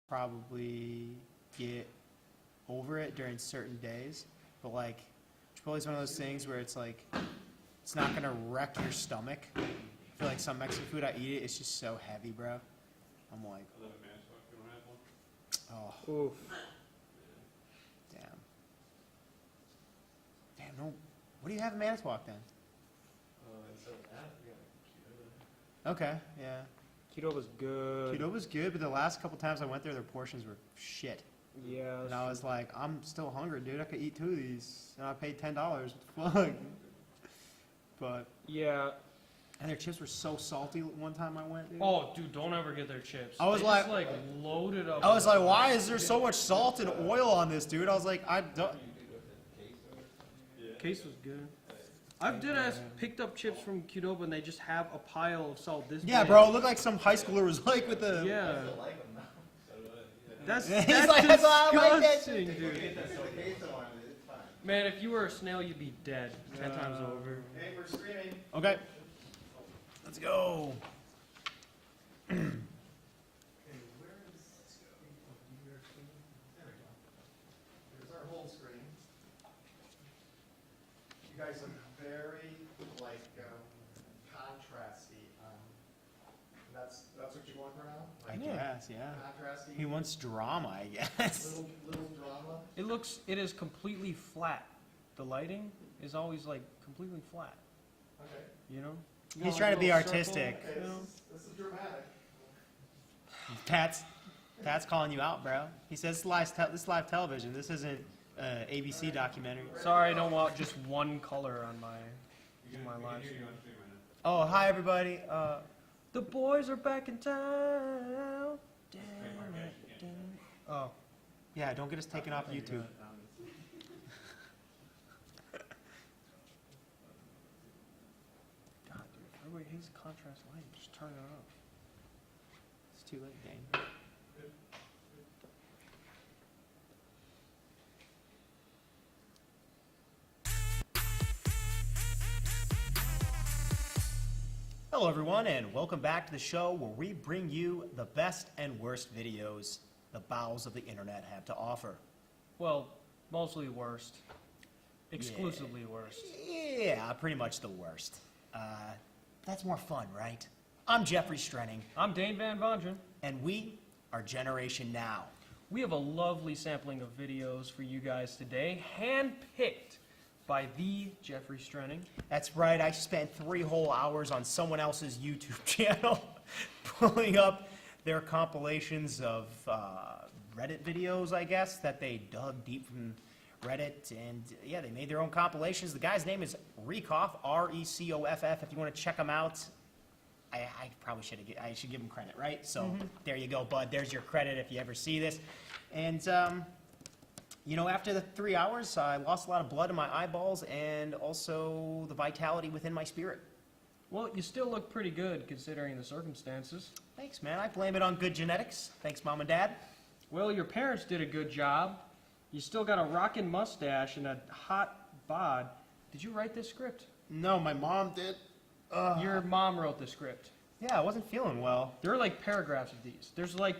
probably get over it during certain days, but like Chipotle is one of those things where it's like it's not gonna wreck your stomach. I feel like some Mexican food I eat it's just so heavy, bro. I'm like, oh, Oof. damn, no. What do you have in Manitowoc then? Okay, yeah. Keto was good. Keto was good, but the last couple times I went there, their portions were shit. Yeah. And I was like, I'm still hungry, dude. I could eat 2 of these, and I paid $10. What the fuck? But yeah. and their chips were so salty. One time I went, dude. Oh, dude, don't ever get their chips. I was they like, just, like loaded up. I was like, why is there so much salt and oil on this, dude? I was like, I don't. Case was good. I've picked up chips from Qdoba and they just have a pile of salt this Yeah, big. bro. It looked like some high schooler was like with the. Yeah. That's He's that's like, that's why I like that disgusting, dude. Man, if you were a snail, you'd be dead 10 times over. Hey, we're screaming. Okay. Let's go. There's our whole screen. You guys look very like contrasty. That's what you're going for now. Like, I guess, yeah. Contrasty. He wants drama, I guess. Little drama. It is completely flat. The lighting is always like completely flat. Okay. You know? He's trying to be artistic. Circle, you know? This is dramatic. Pat's calling you out, bro. He says this is live television. This isn't ABC documentary. Sorry, I don't want just one color on my live stream. Oh, hi everybody. The boys are back in town. Oh, yeah. Don't get us taken off YouTube. God, dude, everybody hates contrast lighting. Just turn it off. It's too late, Dane. Hello everyone and welcome back to the show where we bring you the best and worst videos the bowels of the internet have to offer. Well, mostly worst. Exclusively worst. Yeah, pretty much the worst. That's more fun, right? I'm Jeffrey Strenning. I'm Dane Van Vondren. And we are Generation Now. We have a lovely sampling of videos for you guys today, handpicked by the Jeffrey Strenning. That's right, I spent 3 whole hours on someone else's YouTube channel pulling up their compilations of Reddit videos, I guess, that they dug deep from Reddit. And yeah, they made their own compilations. The guy's name is Recoff, R-E-C-O-F-F, if you want to check him out. I probably should give him credit, right? So there you go, bud. There's your credit if you ever see this. And you know, after the 3 hours, I lost a lot of blood in my eyeballs and also the vitality within my spirit. Well, you still look pretty good considering the circumstances. Thanks, man. I blame it on good genetics. Thanks, Mom and Dad. Well, your parents did a good job. You still got a rockin' mustache and a hot bod. Did you write this script? No, my mom did. Your mom wrote the script. Yeah, I wasn't feeling well. There are like paragraphs of these. There's like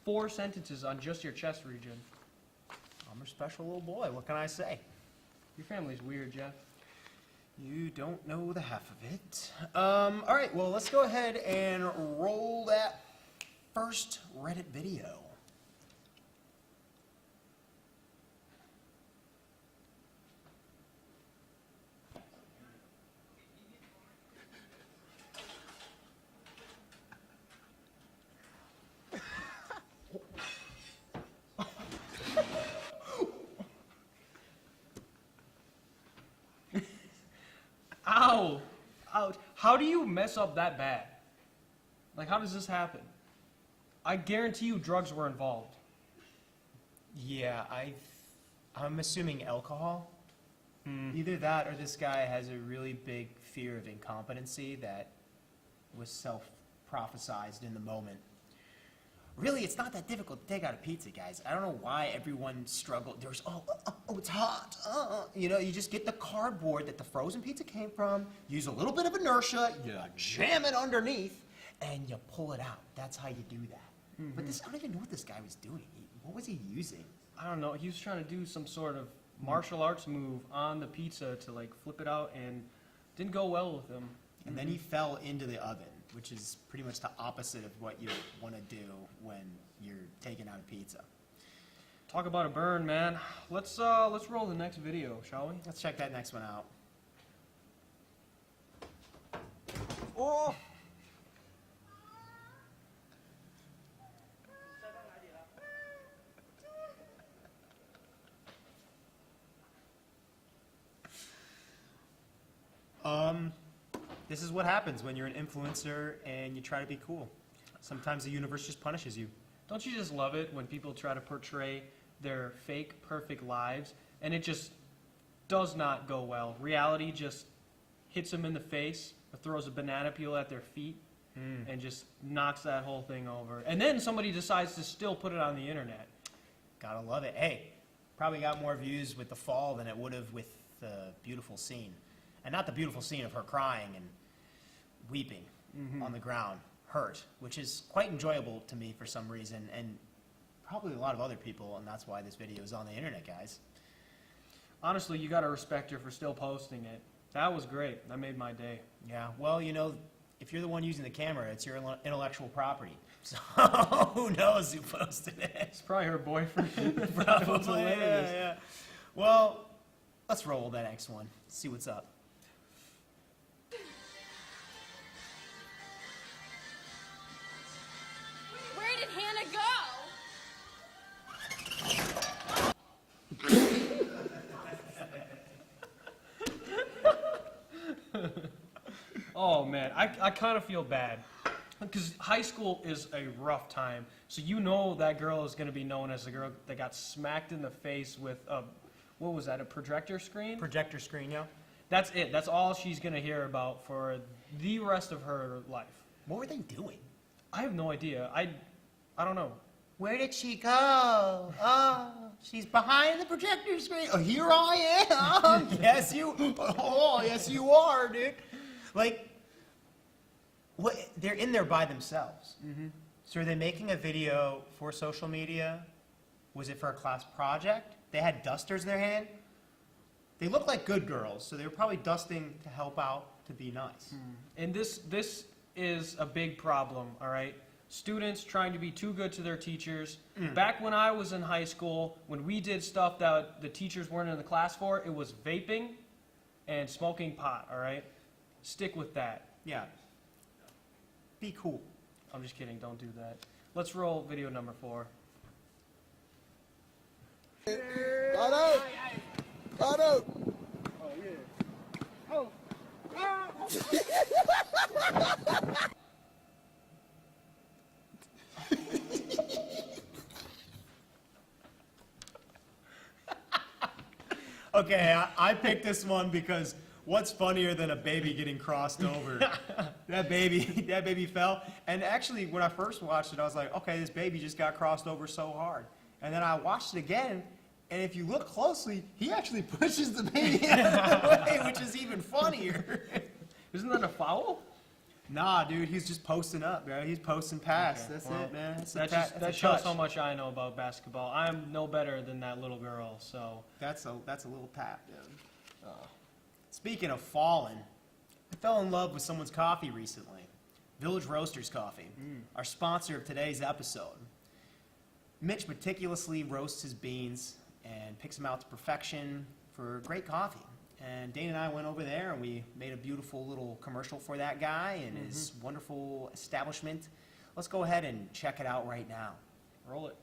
4 sentences on just your chest region. I'm a special little boy. What can I say? Your family's weird, Jeff. You don't know the half of it. All right, well, let's go ahead and roll that first Reddit video. Ow! Ouch. How do you mess up that bad? Like, how does this happen? I guarantee you drugs were involved. Yeah, I'm assuming alcohol. Either that or this guy has a really big fear of incompetency that was self-prophesized in the moment. Really, it's not that difficult to take out a pizza, guys. I don't know why everyone struggled. There's, oh, it's hot. You know, you just get the cardboard that the frozen pizza came from, use a little bit of inertia, you jam it underneath, and you pull it out. That's how you do that. But this, I don't even know what this guy was doing. What was he using? I don't know. He was trying to do some sort of martial arts move on the pizza to like flip it out, and didn't go well with him. And then he fell into the oven, which is pretty much the opposite of what you want to do when you're taking out a pizza. Talk about a burn, man. Let's roll the next video, shall we? Let's check that next one out. Oh. This is what happens when you're an influencer and you try to be cool. Sometimes the universe just punishes you. Don't you just love it when people try to portray their fake, perfect lives, and it just does not go well? Reality just hits them in the face, or throws a banana peel at their feet, and just knocks that whole thing over. And then somebody decides to still put it on the internet. Gotta love it. Hey, probably got more views with the fall than it would have with the beautiful scene. And not the beautiful scene of her crying and weeping on the ground, hurt, which is quite enjoyable to me for some reason, and probably a lot of other people, and that's why this video is on the internet, guys. Honestly, you gotta respect her for still posting it. That was great. That made my day. Yeah, well, you know, if you're the one using the camera, it's your intellectual property. So who knows who posted it? It's probably her boyfriend. Probably, yeah. Well, let's roll that next one. See what's up. Where did Hannah go? Oh man, I kind of feel bad. Because high school is a rough time. So you know that girl is going to be known as the girl that got smacked in the face with a, what was that, a projector screen? Projector screen, yeah. That's it. That's all she's going to hear about for the rest of her life. What were they doing? I have no idea. I don't know. Where did she go? Oh, she's behind the projector screen. Oh, here I am. Yes, you are, dude. Like, what? They're in there by themselves. So are they making a video for social media? Was it for a class project? They had dusters in their hand. They look like good girls, so they were probably dusting to help out, to be nice. And this is a big problem, all right? Students trying to be too good to their teachers. Back when I was in high school, when we did stuff that the teachers weren't in the class for, it was vaping and smoking pot, all right? Stick with that. Yeah. Be cool. I'm just kidding, don't do that. Let's roll video number 4. Got out! Got out! Okay, I picked this one because what's funnier than a baby getting crossed over? That baby fell. And actually, when I first watched it, I was like, okay, this baby just got crossed over so hard. And then I watched it again, and if you look closely, he actually pushes the baby out of the way, which is even funnier. Isn't that a foul? Nah, dude, he's just posting up, bro. He's posting past. Okay, That's well, it, man. That's That shows how much I know about basketball. I'm no better than that little girl, so. That's a little tap, dude. Speaking of falling, I fell in love with someone's coffee recently. Village Roasters Coffee, our sponsor of today's episode. Mitch meticulously roasts his beans and picks them out to perfection for great coffee. And Dane and I went over there and we made a beautiful little commercial for that guy and his wonderful establishment. Let's go ahead and check it out right now. Roll it.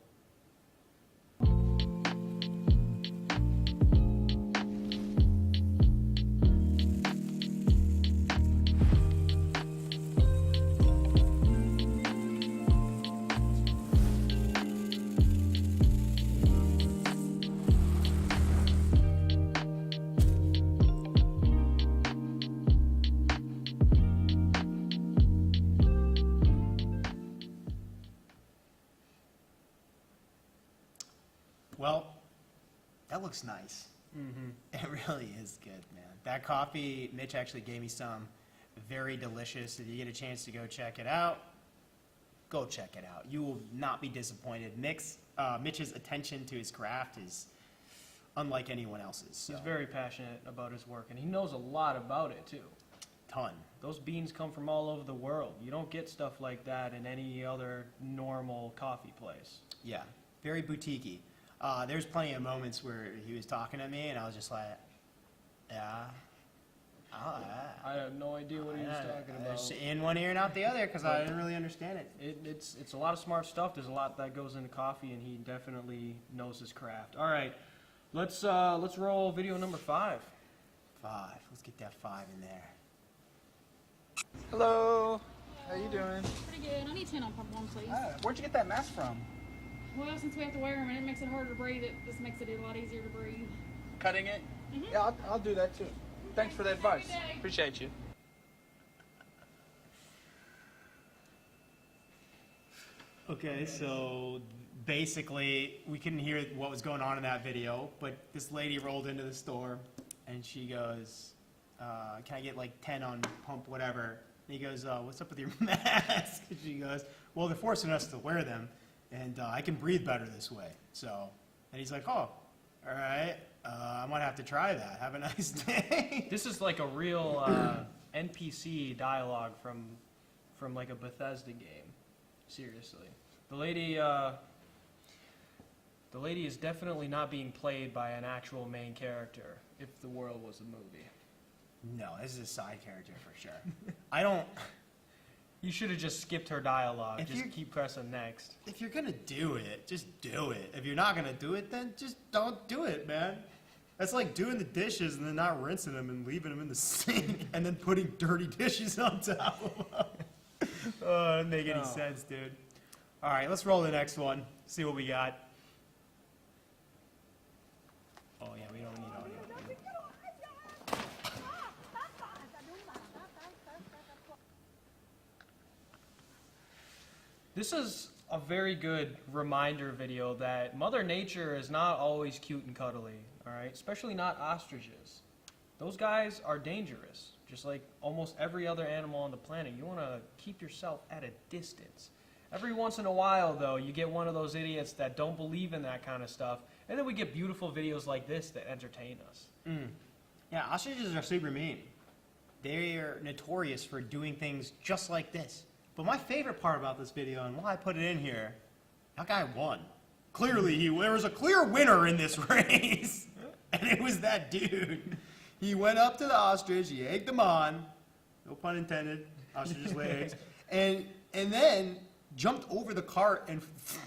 Well, that looks nice. It really is good, man. That coffee, Mitch actually gave me some. Very delicious. If you get a chance to go check it out, Go check it out. You will not be disappointed. Mitch's attention to his craft is unlike anyone else's. So. He's very passionate about his work, and he knows a lot about it too. Ton. Those beans come from all over the world. You don't get stuff like that in any other normal coffee place. Yeah, very boutique-y. There's plenty of moments where he was talking to me, and I was just like, yeah. I have no idea what he was talking about. It's in one ear and out the other because I didn't really understand it. It's a lot of smart stuff. There's a lot that goes into coffee, and he definitely knows his craft. All right, let's roll video number 5. 5. Let's get that 5 in there. Hello. How you doing? Pretty good. I need 10 on pump 1, please. Where'd you get that mask from? Well, since we have to wear them and it makes it harder to breathe, it just makes it a lot easier to breathe. Cutting it? Yeah, I'll do that too. Thanks for the advice. Appreciate you. Okay, so basically we couldn't hear what was going on in that video, but this lady rolled into the store and she goes, can I get like 10 on pump whatever? And he goes, what's up with your mask? And she goes, well, they're forcing us to wear them and I can breathe better this way. So, and he's like, oh, all right, I might have to try that. Have a nice day. This is like a real NPC dialogue from like a Bethesda game. Seriously, the lady is definitely not being played by an actual main character. If the world was a movie, No, this is a side character for sure. I don't. you should have just skipped her dialogue. If Just you- keep pressing next. If you're gonna do it, just do it. If you're not gonna do it, then just don't do it, man. That's like doing the dishes and then not rinsing them and leaving them in the sink and then putting dirty dishes on top of them. Oh, that doesn't make any sense, dude. All right, let's roll the next one. See what we got. Oh yeah, we don't need audio. This is a very good reminder video that Mother Nature is not always cute and cuddly, all right? Especially not ostriches. Those guys are dangerous, just like almost every other animal on the planet. You want to keep yourself at a distance. Every once in a while, though, you get one of those idiots that don't believe in that kind of stuff, and then we get beautiful videos like this that entertain us. Yeah, ostriches are super mean. They are notorious for doing things just like this. But my favorite part about this video, and why I put it in here, that guy won. Clearly, there was a clear winner in this race, and it was that dude. He went up to the ostrich, he egged them on, no pun intended, ostriches lay eggs, and then jumped over the cart, and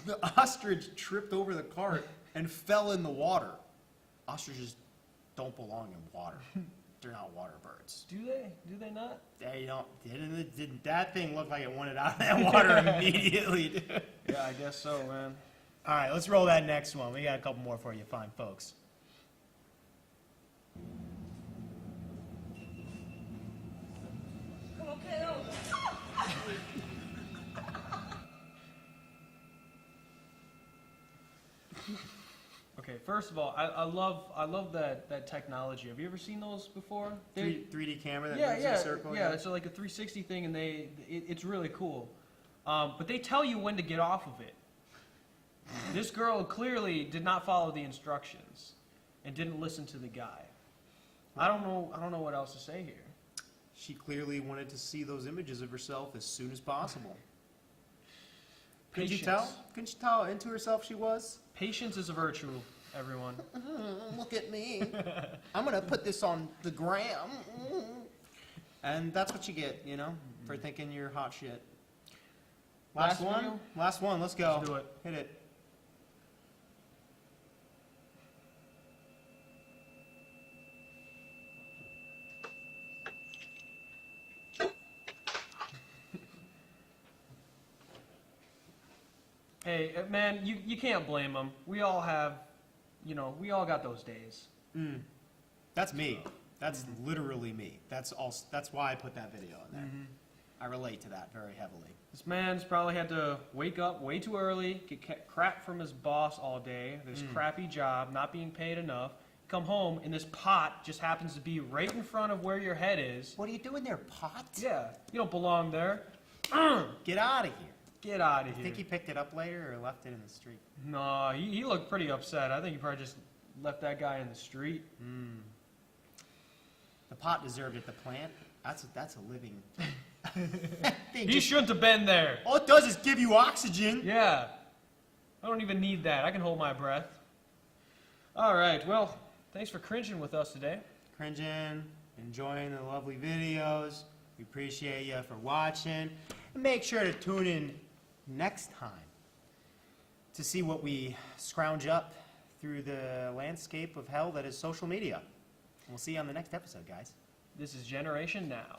the ostrich tripped over the cart and fell in the water. Ostriches don't belong in water. They're not water birds. Do they? Do they not? They don't. Didn't that thing look like it wanted out of that water immediately, dude? Yeah, I guess so, man. All right, let's roll that next one. We got a couple more for you fine folks. Okay, first of all, I love that technology. Have you ever seen those before? 3D camera that Yeah, moves in yeah, a circle. yeah. It's like a 360 thing, and it's really cool. But they tell you when to get off of it. This girl clearly did not follow the instructions and didn't listen to the guy. I don't know what else to say here. She clearly wanted to see those images of herself as soon as possible. Couldn't you tell? Couldn't you tell how into herself she was? Patience is a virtue, everyone. Look at me. I'm going to put this on the gram. And that's what you get, you know, for thinking you're hot shit. Last one? video? Last one. Let's go. Let's do it. Hit it. Hey, man, you can't blame them. We all have, we all got those days. That's me. That's literally me. That's why I put that video in there. I relate to that very heavily. This man's probably had to wake up way too early, get crap from his boss all day, this crappy job, not being paid enough, come home, and this pot just happens to be right in front of where your head is. What are you doing there, pot? Yeah, you don't belong there. Get out of here. Get out of I here. think he picked it up later or left it in the street. No, he looked pretty upset. I think he probably just left that guy in the street. The pot deserved it. The plant, that's a living thing. He shouldn't have been there. All it does is give you oxygen. Yeah. I don't even need that. I can hold my breath. All right. Well, thanks for cringing with us today. Cringing, enjoying the lovely videos. We appreciate you for watching. And make sure to tune in next time to see what we scrounge up through the landscape of hell that is social media. We'll see you on the next episode, guys. This is Generation Now.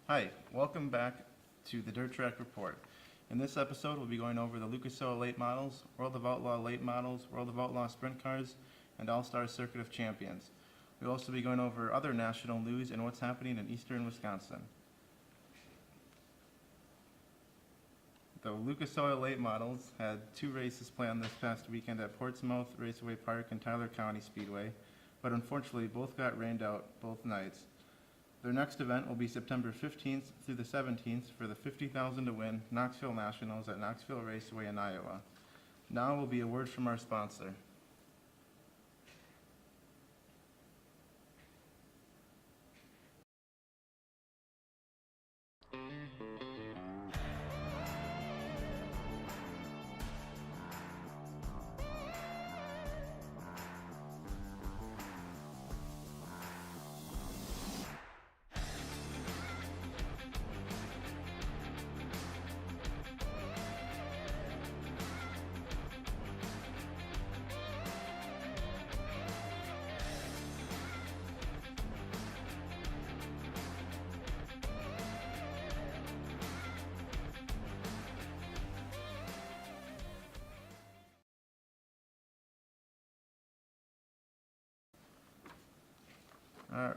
Hi, welcome back to the Dirt Track Report. In this episode, we'll be going over the Lucas Oil Late Models, World of Outlaw Late Models, World of Outlaw Sprint Cars, and All-Star Circuit of Champions. We'll also be going over other national news and what's happening in eastern Wisconsin. The Lucas Oil Late Models had 2 races planned this past weekend at Portsmouth Raceway Park and Tyler County Speedway, but unfortunately both got rained out both nights. Their next event will be September 15th through the 17th for the $50,000 to win Knoxville Nationals at Knoxville Raceway in Iowa. Now will be a word from our sponsor.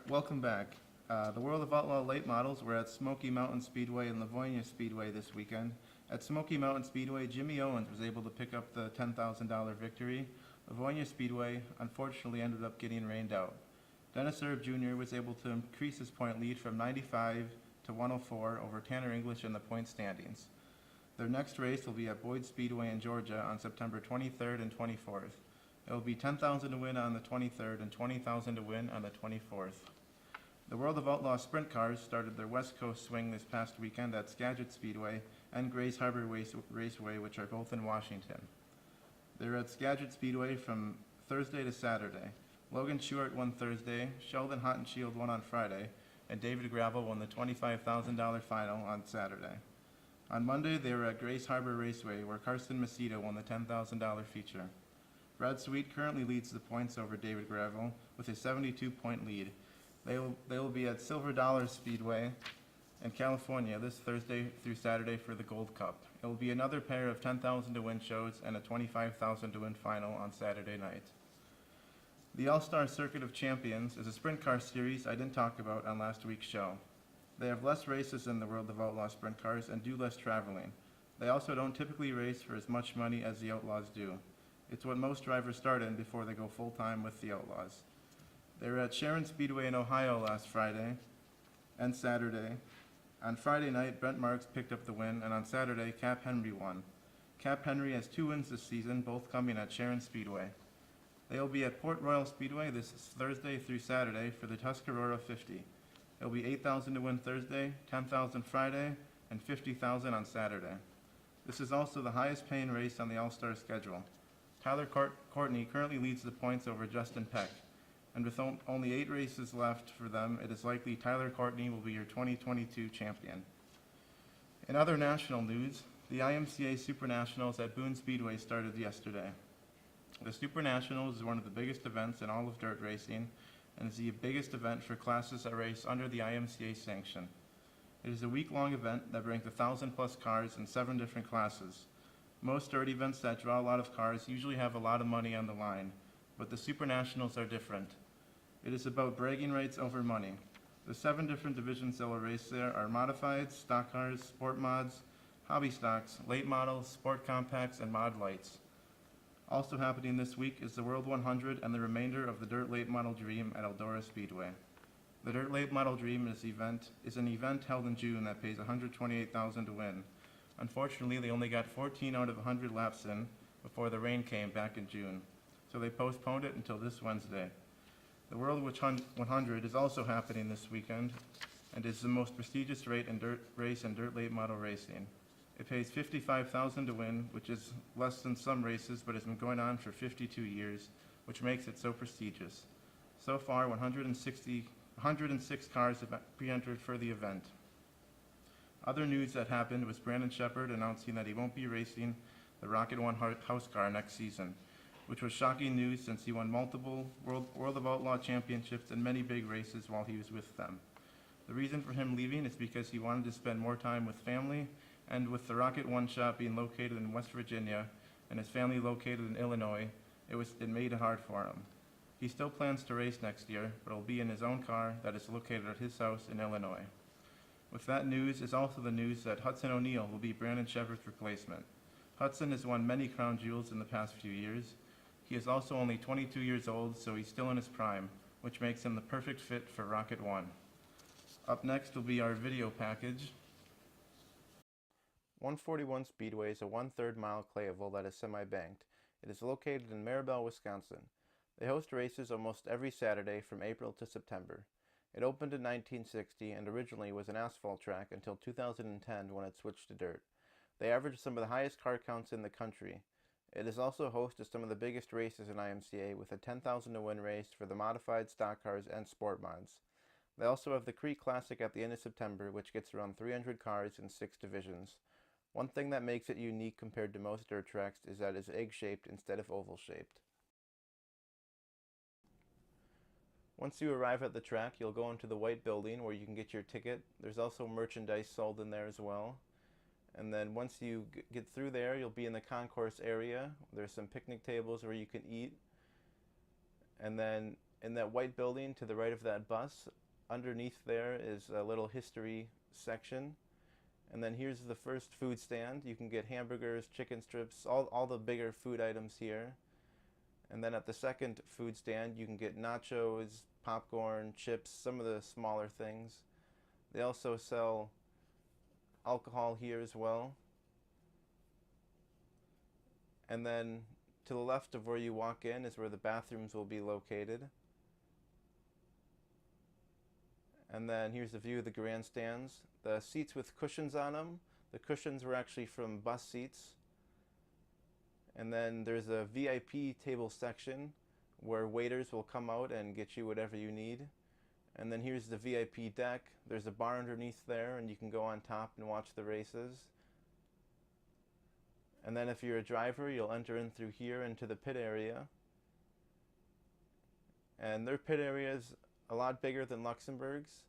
Welcome back. The World of Outlaw Late Models were at Smoky Mountain Speedway and Livonia Speedway this weekend. At Smoky Mountain Speedway, Jimmy Owens was able to pick up the $10,000 victory. Livonia Speedway unfortunately ended up getting rained out. Dennis Erb Jr. was able to increase his point lead from 95 to 104 over Tanner English in the point standings. Their next race will be at Boyd Speedway in Georgia on September 23rd and 24th. It will be $10,000 to win on the 23rd and $20,000 to win on the 24th. The World of Outlaw Sprint Cars started their West Coast swing this past weekend at Skagit Speedway and Grays Harbor Raceway, which are both in Washington. They're at Skagit Speedway from Thursday to Saturday. Logan Stewart won Thursday, Sheldon Hottenshield won on Friday, and David Gravel won the $25,000 final on Saturday. On Monday, they were at Grays Harbor Raceway, where Carson Macedo won the $10,000 feature. Brad Sweet currently leads the points over David Gravel with a 72-point lead. They will be at Silver Dollar Speedway in California this Thursday through Saturday for the Gold Cup. It will be another pair of $10,000 to win shows and a $25,000 to win final on Saturday night. The All-Star Circuit of Champions is a sprint car series I didn't talk about on last week's show. They have less races in the World of Outlaw sprint cars and do less traveling. They also don't typically race for as much money as the Outlaws do. It's what most drivers start in before they go full-time with the Outlaws. They were at Sharon Speedway in Ohio last Friday and Saturday. On Friday night, Brent Marks picked up the win, and on Saturday, Cap Henry won. Cap Henry has 2 wins this season, both coming at Sharon Speedway. They will be at Port Royal Speedway this Thursday through Saturday for the Tuscarora 50. It will be $8,000 to win Thursday, $10,000 Friday, and $50,000 on Saturday. This is also the highest paying race on the All-Star schedule. Tyler Courtney currently leads the points over Justin Peck. And with only 8 races left for them, it is likely Tyler Courtney will be your 2022 champion. In other national news, the IMCA Super Nationals at Boone Speedway started yesterday. The Super Nationals is one of the biggest events in all of dirt racing and is the biggest event for classes that race under the IMCA sanction. It is a week-long event that brings 1,000+ cars in 7 different classes. Most dirt events that draw a lot of cars usually have a lot of money on the line, but the Super Nationals are different. It is about bragging rights over money. The 7 different divisions that will race there are modifieds, stock cars, sport mods, hobby stocks, late models, sport compacts, and mod lights. Also happening this week is the World 100 and the remainder of the Dirt Late Model Dream at Eldora Speedway. The Dirt Late Model Dream is an event held in June that pays $128,000 to win. Unfortunately, they only got 14 out of 100 laps in before the rain came back in June, so they postponed it until this Wednesday. The World 100 is also happening this weekend and is the most prestigious race in dirt late model racing. It pays $55,000 to win, which is less than some races, but has been going on for 52 years, which makes it so prestigious. So far, 106 cars have pre-entered for the event. Other news that happened was Brandon Shepard announcing that he won't be racing the Rocket One house car next season, which was shocking news since he won multiple World of Outlaw championships and many big races while he was with them. The reason for him leaving is because he wanted to spend more time with family, and with the Rocket One shop being located in West Virginia and his family located in Illinois, it made it hard for him. He still plans to race next year, but will be in his own car that is located at his house in Illinois. With that news is also the news that Hudson O'Neal will be Brandon Shepard's replacement. Hudson has won many crown jewels in the past few years. He is also only 22 years old, so he's still in his prime, which makes him the perfect fit for Rocket One. Up next will be our video package. 141 Speedway is a 1/3 mile clay oval that is semi-banked. It is located in Maribel, Wisconsin. They host races almost every Saturday from April to September. It opened in 1960 and originally was an asphalt track until 2010 when it switched to dirt. They average some of the highest car counts in the country. It is also host to some of the biggest races in IMCA, with a 10,000 to win race for the modified stock cars and sport mods. They also have the Creek Classic at the end of September, which gets around 300 cars in 6 divisions. One thing that makes it unique compared to most dirt tracks is that it is egg-shaped instead of oval-shaped. Once you arrive at the track, you'll go into the white building where you can get your ticket. There's also merchandise sold in there as well. And then once you get through there, you'll be in the concourse area. There's some picnic tables where you can eat. And then in that white building to the right of that bus, underneath there is a little history section. And then here's the first food stand. You can get hamburgers, chicken strips, all the bigger food items here. And then at the second food stand, you can get nachos, popcorn, chips, some of the smaller things. They also sell alcohol here as well. And then to the left of where you walk in is where the bathrooms will be located. And then here's the view of the grandstands. The seats with cushions on them, the cushions were actually from bus seats. And then there's a VIP table section where waiters will come out and get you whatever you need. And then here's the VIP deck. There's a bar underneath there, and you can go on top and watch the races. And then if you're a driver, you'll enter in through here into the pit area. And their pit area is a lot bigger than Luxembourg's,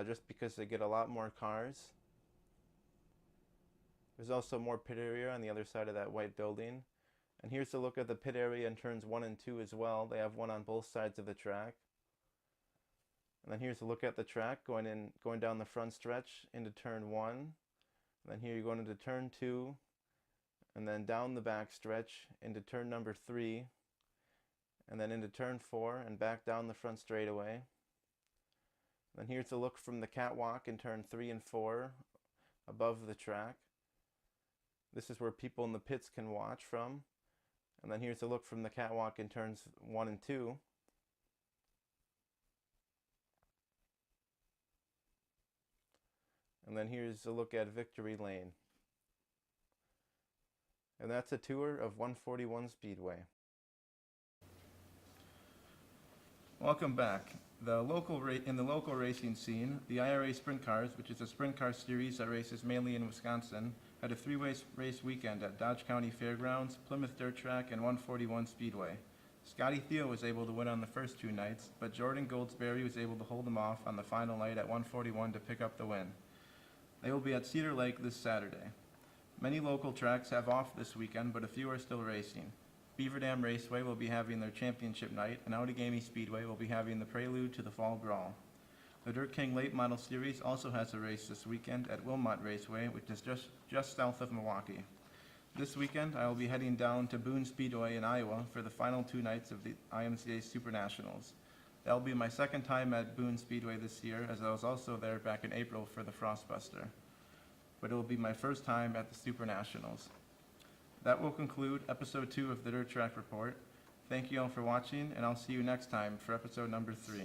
just because they get a lot more cars. There's also more pit area on the other side of that white building. And here's a look at the pit area in turns 1 and 2 as well. They have one on both sides of the track. And then here's a look at the track going down the front stretch into turn 1. And then here you're going into turn 2, and then down the back stretch into turn number 3, and then into turn 4 and back down the front straightaway. Then here's a look from the catwalk in turn 3 and 4 above the track. This is where people in the pits can watch from. And then here's a look from the catwalk in turns 1 and 2. And then here's a look at Victory Lane. And that's a tour of 141 Speedway. Welcome back. In the local racing scene, the IRA Sprint Cars, which is a sprint car series that races mainly in Wisconsin, had a 3-way race weekend at Dodge County Fairgrounds, Plymouth Dirt Track, and 141 Speedway. Scotty Theo was able to win on the first 2 nights, but Jordan Goldsberry was able to hold him off on the final night at 141 to pick up the win. They will be at Cedar Lake this Saturday. Many local tracks have off this weekend, but a few are still racing. Beaver Dam Raceway will be having their championship night, and Outagamie Speedway will be having the prelude to the Fall Brawl. The Dirt King Late Model Series also has a race this weekend at Wilmot Raceway, which is just south of Milwaukee. This weekend, I will be heading down to Boone Speedway in Iowa for the final 2 nights of the IMCA Super Nationals. That will be my second time at Boone Speedway this year, as I was also there back in April for the Frostbuster. But it will be my first time at the Super Nationals. That will conclude episode 2 of the Dirt Track Report. Thank you all for watching, and I'll see you next time for episode number 3.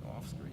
Go off screen.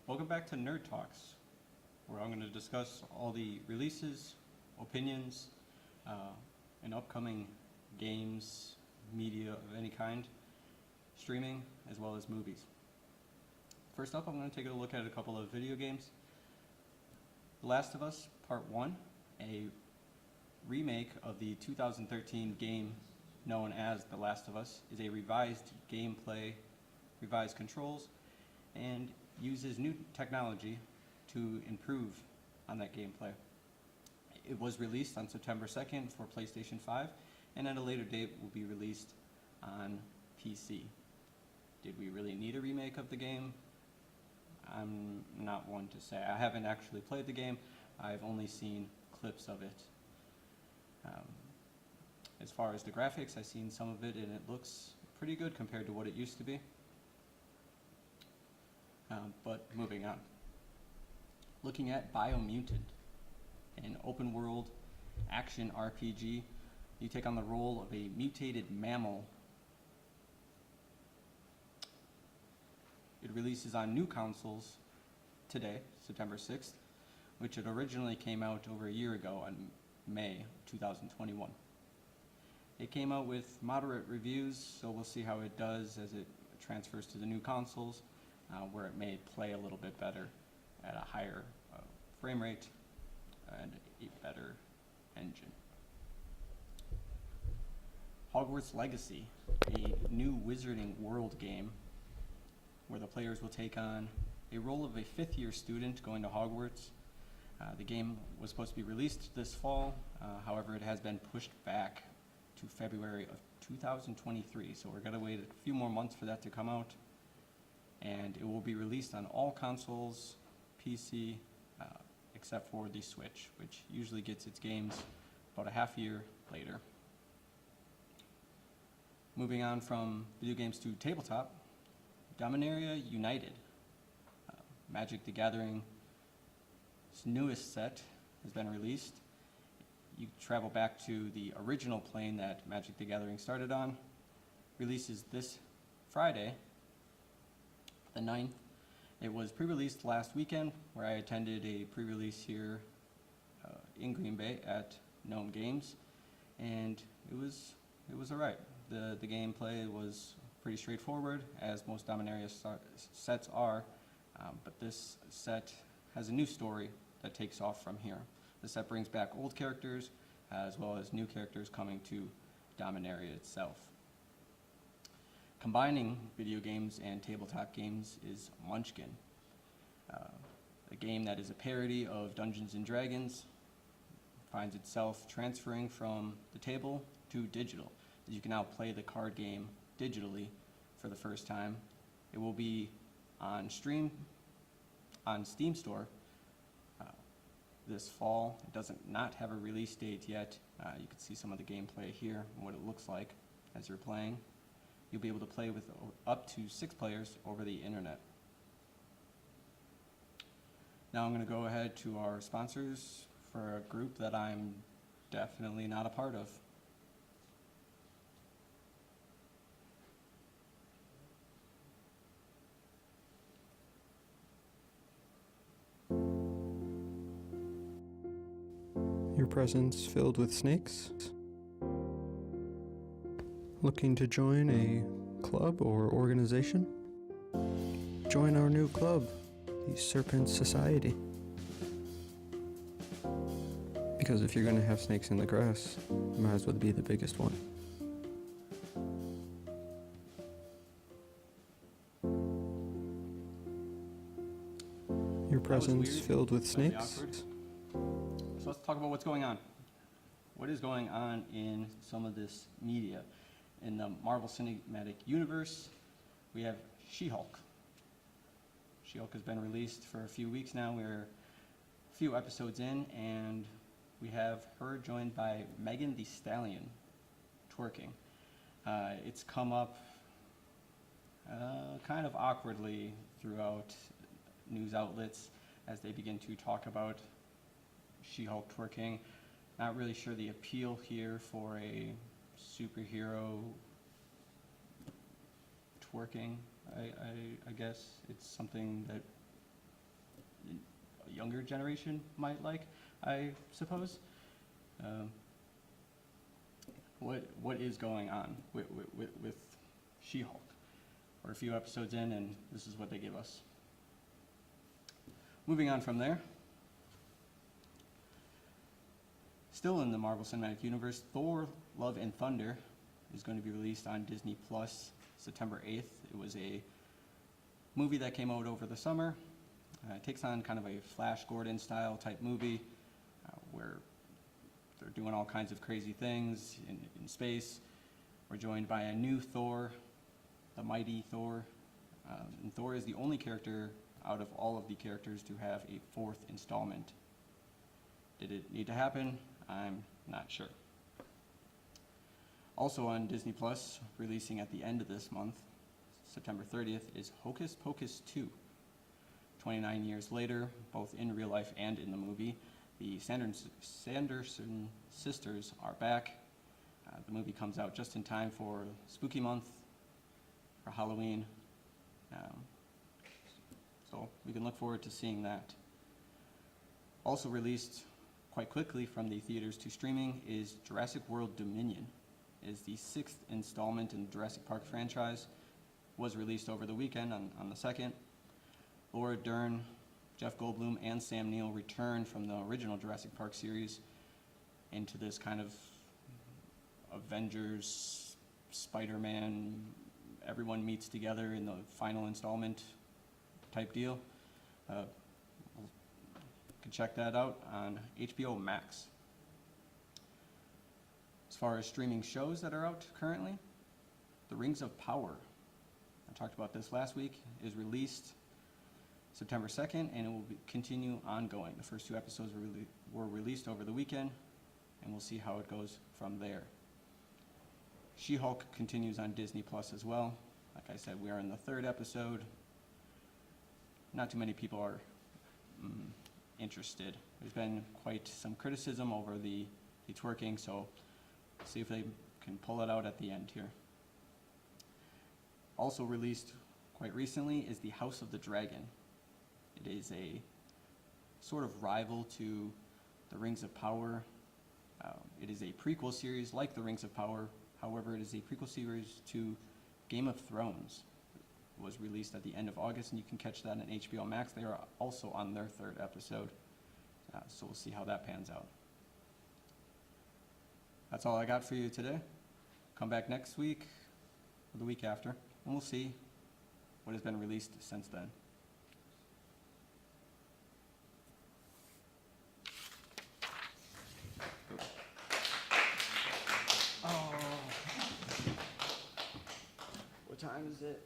Welcome back to Nerd Talks, where I'm going to discuss all the releases, opinions, and upcoming games, media of any kind, streaming, as well as movies. First up, I'm going to take a look at a couple of video games. The Last of Us Part 1, a remake of the 2013 game known as The Last of Us, is a revised gameplay, revised controls, and uses new technology to improve on that gameplay. It was released on September 2nd for PlayStation 5, and at a later date will be released on PC. Did we really need a remake of the game? I'm not one to say. I haven't actually played the game. I've only seen clips of it. As far as the graphics, I've seen some of it and it looks pretty good compared to what it used to be. But moving on. Looking at Biomutant, an open world action RPG. You take on the role of a mutated mammal. It releases on new consoles today, September 6th, which it originally came out over a year ago on May 2021. It came out with moderate reviews, so we'll see how it does as it transfers to the new consoles, where it may play a little bit better at a higher frame rate and a better engine. Hogwarts Legacy, a new Wizarding World game where the players will take on a role of a fifth-year student going to Hogwarts. The game was supposed to be released this fall, however it has been pushed back to February of 2023, so we're going to wait a few more months for that to come out, and it will be released on all consoles, PC, except for the Switch, which usually gets its games about a half year later. Moving on from video games to tabletop, Dominaria United. Magic the Gathering's newest set has been released. You travel back to the original plane that Magic the Gathering started on. Releases this Friday, the 9th. It was pre-released last weekend, where I attended a pre-release here in Green Bay at Gnome Games, and it was alright. The gameplay was pretty straightforward, as most Dominaria sets are, but this set has a new story that takes off from here. The set brings back old characters, as well as new characters coming to Dominaria itself. Combining video games and tabletop games is Munchkin, a game that is a parody of Dungeons & Dragons, finds itself transferring from the table to digital, as you can now play the card game digitally for the first time. It will be on Steam Store this fall. It doesn't not have a release date yet. You can see some of the gameplay here and what it looks like as you're playing. You'll be able to play with up to 6 players over the internet. Now I'm going to go ahead to our sponsors for a group that I'm definitely not a part of. Your presence filled with snakes? Looking to join a club or organization? Join our new club, the Serpent Society. Because if you're going to have snakes in the grass, you might as well be the biggest one. Your presence weird, filled with slightly snakes? awkward. So let's talk about what's going on. What is going on in some of this media? In the Marvel Cinematic Universe, we have She-Hulk. She-Hulk has been released for a few weeks now. We're a few episodes in, and we have her joined by Megan Thee Stallion twerking. It's come up kind of awkwardly throughout news outlets as they begin to talk about She-Hulk twerking. Not really sure the appeal here for a superhero twerking. I guess it's something that younger generation might like, I suppose. What is going on with She-Hulk? We're a few episodes in, and this is what they give us. Moving on from there. Still in the Marvel Cinematic Universe, Thor: Love and Thunder is going to be released on Disney Plus September 8th. It was a movie that came out over the summer. It takes on kind of a Flash Gordon style type movie where they're doing all kinds of crazy things in space. We're joined by a new Thor, the mighty Thor. And Thor is the only character out of all of the characters to have a 4th installment. Did it need to happen? I'm not sure. Also on Disney Plus, releasing at the end of this month, September 30th, is Hocus Pocus 2. 29 years later, both in real life and in the movie, the Sanderson sisters are back. The movie comes out just in time for Spooky Month, for Halloween. So we can look forward to seeing that. Also released quite quickly from the theaters to streaming is Jurassic World Dominion. It is the 6th installment in the Jurassic Park franchise. Was released over the weekend on the 2nd. Laura Dern, Jeff Goldblum, and Sam Neill return from the original Jurassic Park series into this kind of Avengers, Spider-Man, everyone meets together in the final installment type deal. You can check that out on HBO Max. As far as streaming shows that are out currently, The Rings of Power, I talked about this last week, is released September 2nd, and it will continue ongoing. The first 2 episodes were released over the weekend, and we'll see how it goes from there. She-Hulk continues on Disney Plus as well. Like I said, we are in the 3rd episode. Not too many people are interested. There's been quite some criticism over the twerking, so see if they can pull it out at the end here. Also released quite recently is The House of the Dragon. It is a sort of rival to The Rings of Power. It is a prequel series like The Rings of Power. However, it is a prequel series to Game of Thrones. It was released at the end of August, and you can catch that on HBO Max. They are also on their 3rd episode, so we'll see how that pans out. That's all I got for you today. Come back next week or the week after, and we'll see what has been released since then. What time is it?